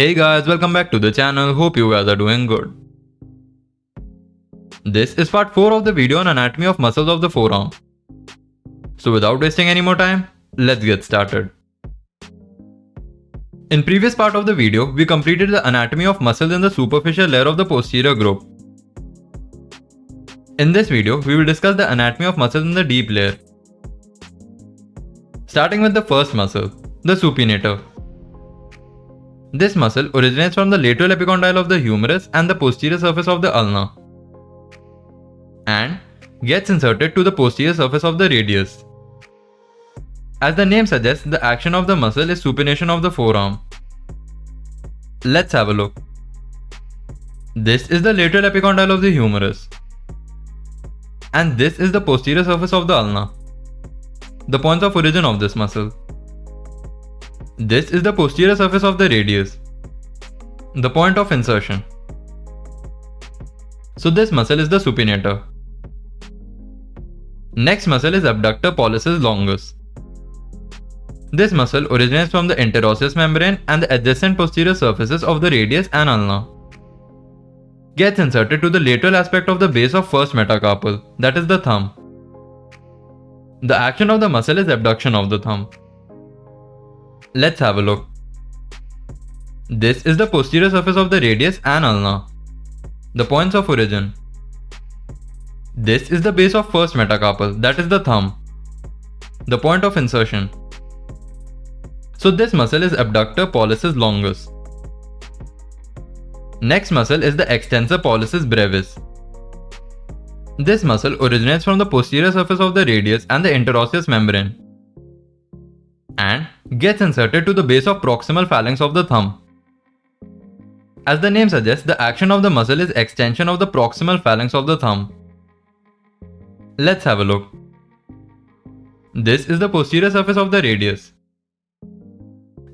Hey guys, welcome back to the channel. Hope you guys are doing good. This is part 4 of the video on anatomy of muscles of the forearm. So without wasting any more time, let's get started. In previous part of the video, we completed the anatomy of muscles in the superficial layer of the posterior group. In this video, we will discuss the anatomy of muscles in the deep layer. Starting with the first muscle, the supinator. This muscle originates from the lateral epicondyle of the humerus and the posterior surface of the ulna, and gets inserted to the posterior surface of the radius. As the name suggests, the action of the muscle is supination of the forearm. Let's have a look. This is the lateral epicondyle of the humerus, and this is the posterior surface of the ulna, the points of origin of this muscle. This is the posterior surface of the radius, the point of insertion. So this muscle is the supinator. Next muscle is abductor pollicis longus. This muscle originates from the interosseous membrane and the adjacent posterior surfaces of the radius and ulna. Gets inserted to the lateral aspect of the base of first metacarpal, that is the thumb. The action of the muscle is abduction of the thumb. Let's have a look. This is the posterior surface of the radius and ulna, the points of origin. This is the base of first metacarpal, that is the thumb, the point of insertion. So this muscle is abductor pollicis longus. Next muscle is the extensor pollicis brevis. This muscle originates from the posterior surface of the radius and the interosseous membrane, and gets inserted to the base of proximal phalanx of the thumb. As the name suggests, the action of the muscle is extension of the proximal phalanx of the thumb. Let's have a look. This is the posterior surface of the radius,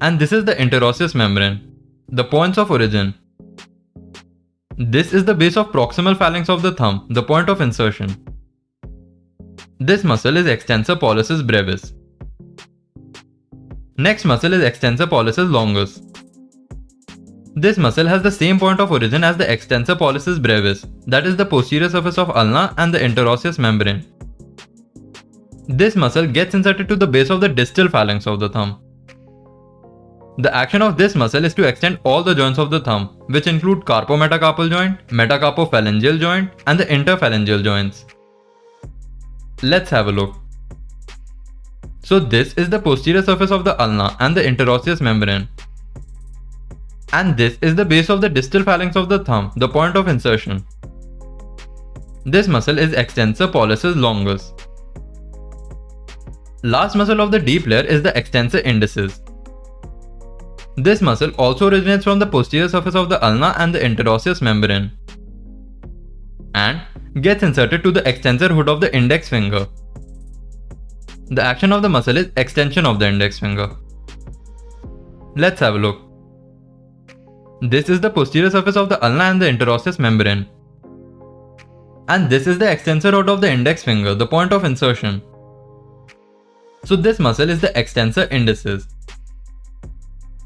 and this is the interosseous membrane, the points of origin. This is the base of proximal phalanx of the thumb, the point of insertion. This muscle is extensor pollicis brevis. Next muscle is extensor pollicis longus. This muscle has the same point of origin as the extensor pollicis brevis, that is the posterior surface of ulna and the interosseous membrane. This muscle gets inserted to the base of the distal phalanx of the thumb. The action of this muscle is to extend all the joints of the thumb, which include carpometacarpal joint, metacarpophalangeal joint, and the interphalangeal joints. Let's have a look. So this is the posterior surface of the ulna and the interosseous membrane. And this is the base of the distal phalanx of the thumb, the point of insertion. This muscle is extensor pollicis longus. Last muscle of the deep layer is the extensor indices. This muscle also originates from the posterior surface of the ulna and the interosseous membrane, and gets inserted to the extensor hood of the index finger. The action of the muscle is extension of the index finger. Let's have a look. This is the posterior surface of the ulna and the interosseous membrane, and this is the extensor hood of the index finger, the point of insertion. So this muscle is the extensor indices.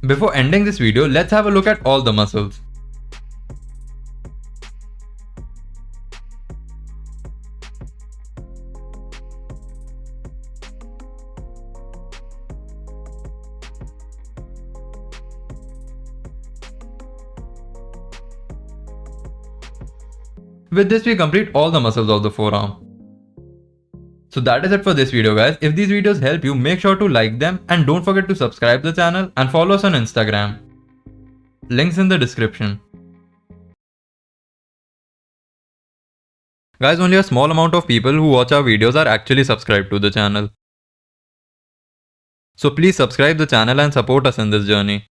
Before ending this video, let's have a look at all the muscles. With this, we complete all the muscles of the forearm. So that is it for this video, guys. If these videos help you, make sure to like them and don't forget to subscribe to the channel and follow us on Instagram. Links in the description. Guys, only a small amount of people who watch our videos are actually subscribed to the channel. So please subscribe the channel and support us in this journey.